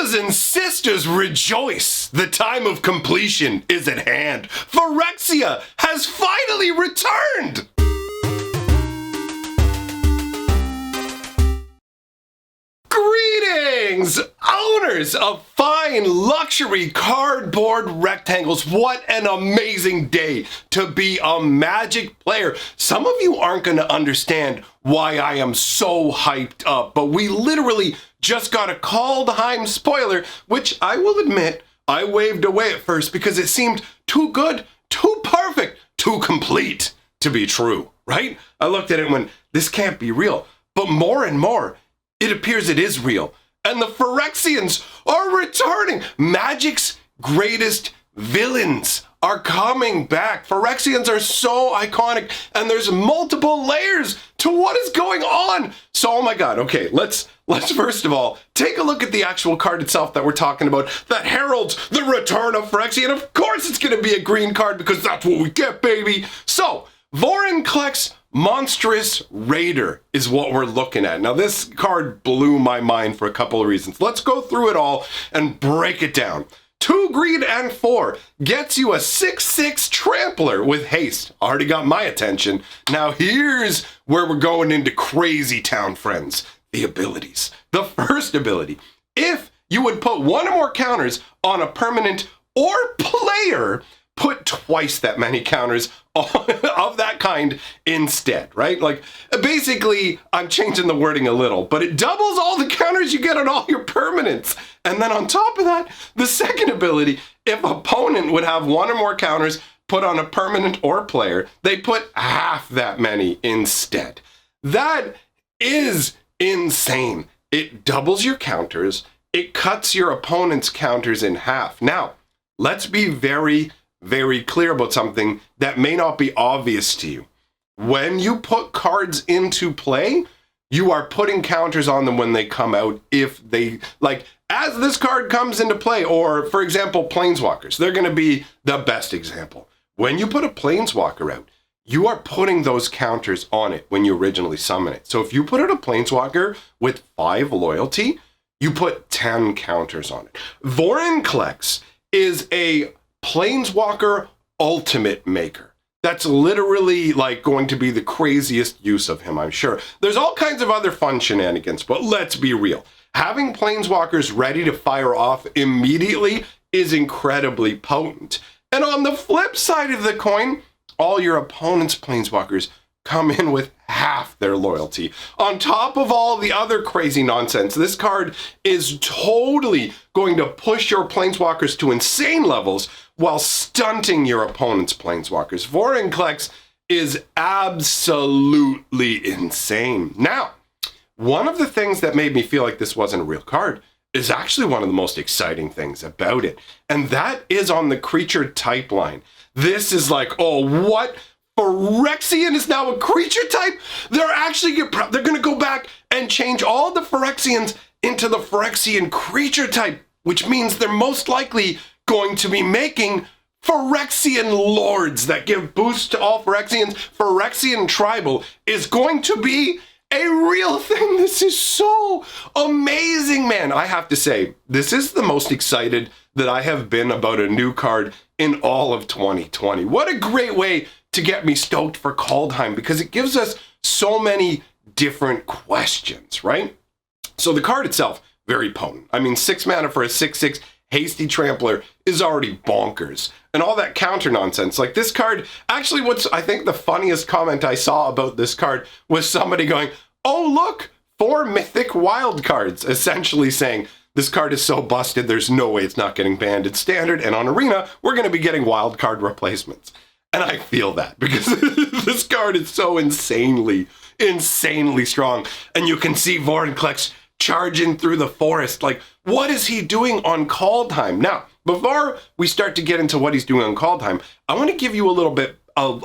Brothers and sisters, rejoice! The time of completion is at hand. Phyrexia has finally returned! Greetings, owners of fine luxury cardboard rectangles. What an amazing day to be a Magic player. Some of you aren't going to understand why I am so hyped up, but we literally just got a Kaldheim spoiler, which I will admit I waved away at first because it seemed too good, too perfect, too complete to be true, right? I looked at it and went, this can't be real. But more and more, it appears it is real. And the Phyrexians are returning. Magic's greatest villains are coming back. Phyrexians are so iconic, and there's multiple layers to what is going on. So, oh my God, okay, let's first of all take a look at the actual card itself that we're talking about that heralds the return of Phyrexia. And of course it's gonna be a green card because that's what we get, baby. So, Vorinclex Monstrous Raider is what we're looking at. Now, this card blew my mind for a couple of reasons. Let's go through it all and break it down. 2 green and 4 gets you a 6/6 trampler with haste. Already got my attention. Now, here's where we're going into crazy town, friends. The abilities. The first ability. If you would put 1 or more counters on a permanent or player, put twice that many counters of that kind instead, right? Like, basically, I'm changing the wording a little, but it doubles all the counters you get on all your permanents. And then on top of that, the second ability, if opponent would have 1 or more counters put on a permanent or player, they put half that many instead. That is insane. It doubles your counters. It cuts your opponent's counters in half. Now, let's be very clear about something that may not be obvious to you. When you put cards into play, you are putting counters on them when they come out. If they, like, as this card comes into play, or for example, Planeswalkers, they're going to be the best example. When you put a Planeswalker out, you are putting those counters on it when you originally summon it. So if you put out a Planeswalker with 5 loyalty, you put 10 counters on it. Vorinclex is a Planeswalker ultimate maker. That's literally like going to be the craziest use of him, I'm sure. There's all kinds of other fun shenanigans, but let's be real. Having Planeswalkers ready to fire off immediately is incredibly potent. And on the flip side of the coin, all your opponent's Planeswalkers come in with half their loyalty. On top of all the other crazy nonsense, this card is totally going to push your Planeswalkers to insane levels while stunting your opponent's Planeswalkers. Vorinclex is absolutely insane. Now, one of the things that made me feel like this wasn't a real card is actually one of the most exciting things about it. And that is on the creature type line. This is like, oh, what? Phyrexian is now a creature type? They're going to go back and change all the Phyrexians into the Phyrexian creature type, which means they're most likely going to be making Phyrexian lords that give boosts to all Phyrexians. Phyrexian tribal is going to be a real thing. This is so amazing, man. I have to say, this is the most excited that I have been about a new card in all of 2020. What a great way to get me stoked for Kaldheim, because it gives us so many different questions, right? So the card itself, very potent. I mean, 6 mana for a 6/6 hasty trampler is already bonkers. And all that counter nonsense. Like this card, actually what's I think the funniest comment I saw about this card was somebody going, oh look, 4 mythic wild cards, essentially saying, this card is so busted, there's no way it's not getting banned in Standard, and on Arena, we're going to be getting wild card replacements. And I feel that, because this card is so insanely strong. And you can see Vorinclex charging through the forest. Like, what is he doing on Kaldheim? Now, before we start to get into what he's doing on Kaldheim, I want to give you a little bit of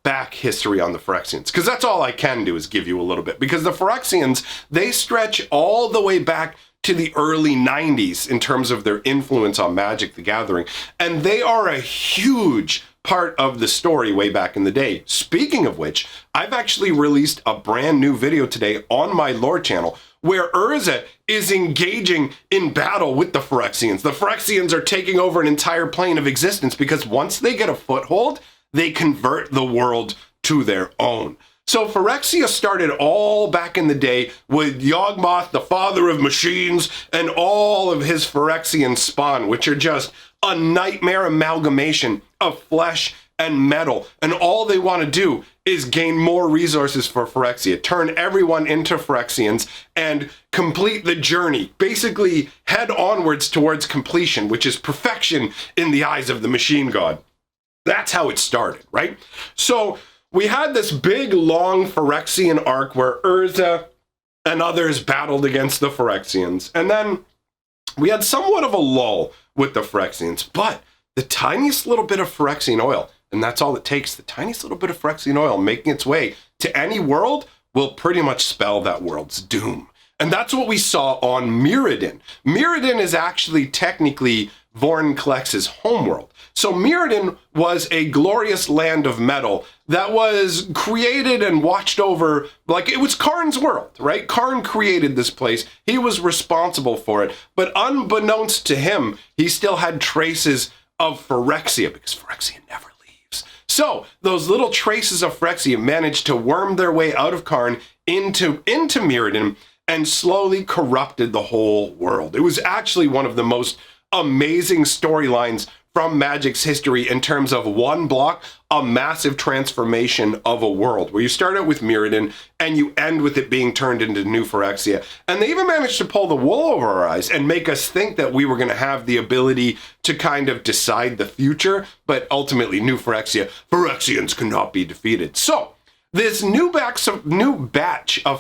back history on the Phyrexians, because that's all I can do is give you a little bit, because the Phyrexians, they stretch all the way back to the early 90s in terms of their influence on Magic the Gathering, and they are a huge part of the story way back in the day. Speaking of which, I've actually released a brand new video today on my lore channel where Urza is engaging in battle with the Phyrexians. The Phyrexians are taking over an entire plane of existence because once they get a foothold, they convert the world to their own. So Phyrexia started all back in the day with Yawgmoth, the father of machines, and all of his Phyrexian spawn, which are just a nightmare amalgamation of flesh and metal. And all they want to do is gain more resources for Phyrexia, turn everyone into Phyrexians, and complete the journey. Basically, head onwards towards completion, which is perfection in the eyes of the machine god. That's how it started, right? So we had this big, long Phyrexian arc where Urza and others battled against the Phyrexians. And then we had somewhat of a lull with the Phyrexians, but the tiniest little bit of Phyrexian oil, and that's all it takes, the tiniest little bit of Phyrexian oil making its way to any world will pretty much spell that world's doom. And that's what we saw on Mirrodin. Mirrodin is actually technically Vorinclex's homeworld. So Mirrodin was a glorious land of metal that was created and watched over, like it was Karn's world, right? Karn created this place. He was responsible for it. But unbeknownst to him, he still had traces of Phyrexia because Phyrexia never leaves. So those little traces of Phyrexia managed to worm their way out of Karn into Mirrodin and slowly corrupted the whole world. It was actually one of the most amazing storylines from Magic's history in terms of one block, a massive transformation of a world, where you start out with Mirrodin and you end with it being turned into New Phyrexia. And they even managed to pull the wool over our eyes and make us think that we were going to have the ability to kind of decide the future, but ultimately New Phyrexia, Phyrexians cannot be defeated. So this new batch of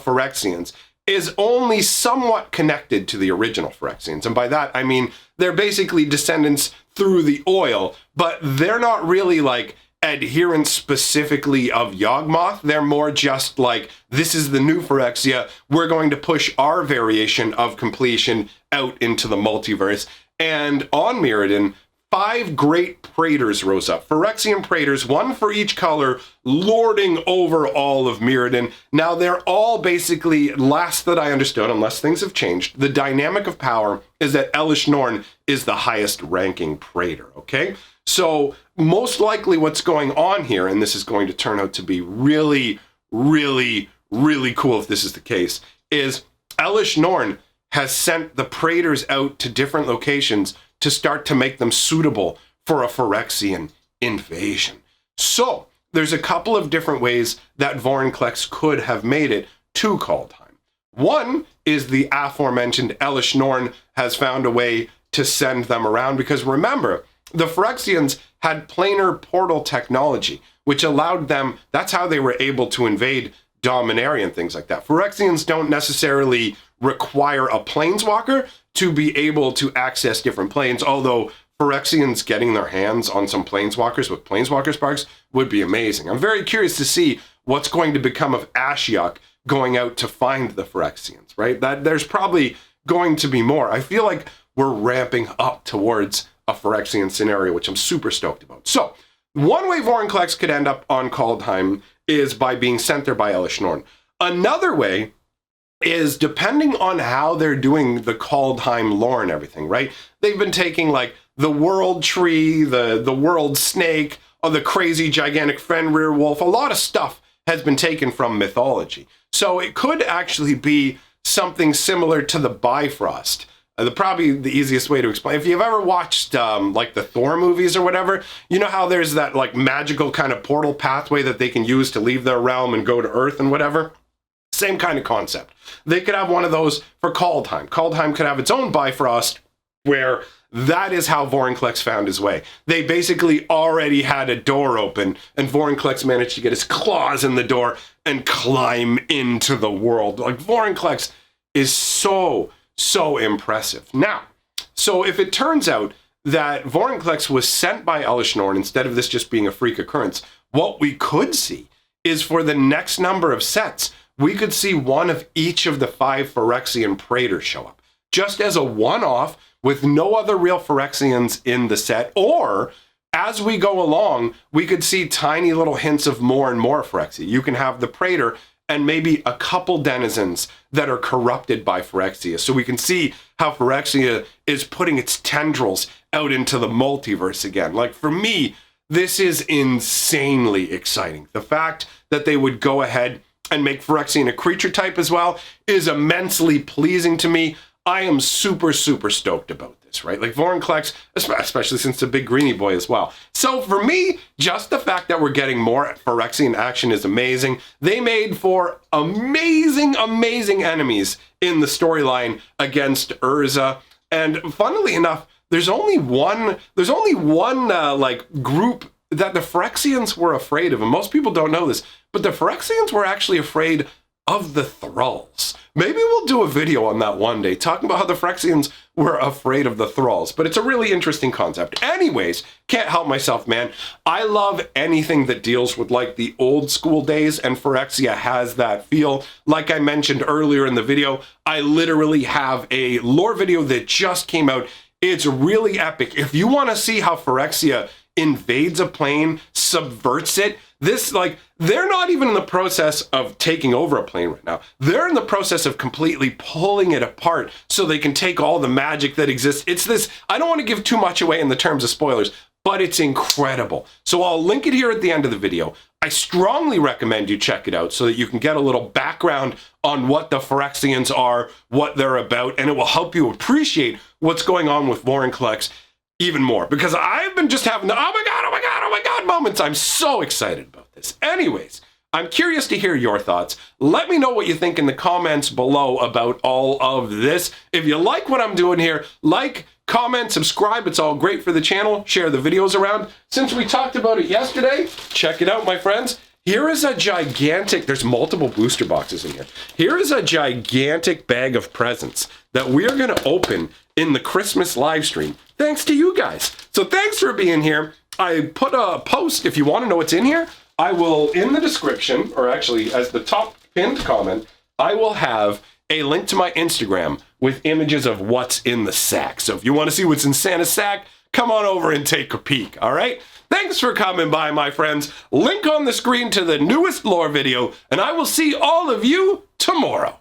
Phyrexians is only somewhat connected to the original Phyrexians. And by that, I mean, they're basically descendants through the oil, but they're not really like adherents specifically of Yawgmoth. They're more just like, this is the new Phyrexia. We're going to push our variation of completion out into the multiverse. And on Mirrodin, 5 great praetors rose up. Phyrexian praetors, one for each color, lording over all of Mirrodin. Now they're all basically, last that I understood, unless things have changed, the dynamic of power is that Elesh Norn is the highest ranking praetor, okay? So most likely what's going on here, and this is going to turn out to be really, really, really cool if this is the case, is Elesh Norn has sent the praetors out to different locations to start to make them suitable for a Phyrexian invasion. So there's a couple of different ways that Vorinclex could have made it to Kaldheim. One is the aforementioned Elesh Norn has found a way to send them around, because remember, the Phyrexians had planar portal technology, which allowed them, that's how they were able to invade Dominaria and things like that. Phyrexians don't necessarily require a planeswalker to be able to access different planes, although Phyrexians getting their hands on some planeswalkers with planeswalker sparks would be amazing. I'm very curious to see what's going to become of Ashiok going out to find the Phyrexians, right? That there's probably going to be more. I feel like we're ramping up towards a Phyrexian scenario, which I'm super stoked about. So one way Vorinclex could end up on Kaldheim is by being sent there by Elesh Norn. Another way is depending on how they're doing the Kaldheim lore and everything, right? They've been taking like the world tree, the world snake, or the crazy gigantic Fenrir wolf. A lot of stuff has been taken from mythology. So it could actually be something similar to the Bifrost. Probably the easiest way to explain, if you've ever watched like the Thor movies or whatever, you know how there's that like magical kind of portal pathway that they can use to leave their realm and go to Earth and whatever? Same kind of concept. They could have one of those for Kaldheim. Kaldheim could have its own Bifrost, where that is how Vorinclex found his way. They basically already had a door open, and Vorinclex managed to get his claws in the door and climb into the world. Like, Vorinclex is so impressive. Now, so if it turns out that Vorinclex was sent by Elesh Norn instead of this just being a freak occurrence, what we could see is for the next number of sets, we could see one of each of the 5 Phyrexian praetors show up, just as a one-off with no other real Phyrexians in the set, or as we go along, we could see tiny little hints of more and more Phyrexia. You can have the praetor and maybe a couple denizens that are corrupted by Phyrexia. So we can see how Phyrexia is putting its tendrils out into the multiverse again. Like, for me, this is insanely exciting. The fact that they would go ahead and make Phyrexian a creature type as well is immensely pleasing to me. I am super, super stoked about this, right? Like Vorinclex, especially since it's a big greenie boy as well. So for me, just the fact that we're getting more Phyrexian action is amazing. They made for amazing, amazing enemies in the storyline against Urza. And funnily enough, there's only one like group that the Phyrexians were afraid of, and most people don't know this, but the Phyrexians were actually afraid of the Thralls. Maybe we'll do a video on that one day, talking about how the Phyrexians were afraid of the Thralls, but it's a really interesting concept. Anyways, can't help myself, man. I love anything that deals with like the old school days, and Phyrexia has that feel. Like I mentioned earlier in the video, I literally have a lore video that just came out. It's really epic. If you want to see how Phyrexia invades a plane, subverts it, they're not even in the process of taking over a plane right now. They're in the process of completely pulling it apart so they can take all the magic that exists. It's this, I don't want to give too much away in the terms of spoilers, but it's incredible. So I'll link it here at the end of the video. I strongly recommend you check it out so that you can get a little background on what the Phyrexians are, what they're about, and it will help you appreciate what's going on with Vorinclex even more, because I've been just having the, oh my God, oh my God, oh my God moments. I'm so excited about this. Anyways, I'm curious to hear your thoughts. Let me know what you think in the comments below about all of this. If you like what I'm doing here, like, comment, subscribe. It's all great for the channel. Share the videos around. Since we talked about it yesterday, check it out, my friends. Here is a gigantic, there's multiple booster boxes in here. Here is a gigantic bag of presents that we're going to open in the Christmas live stream, thanks to you guys. So thanks for being here. I put a post, if you want to know what's in here, I will, in the description, or actually as the top pinned comment, I will have a link to my Instagram with images of what's in the sack. So if you want to see what's in Santa's sack, come on over and take a peek, all right? Thanks for coming by, my friends. Link on the screen to the newest lore video, and I will see all of you tomorrow.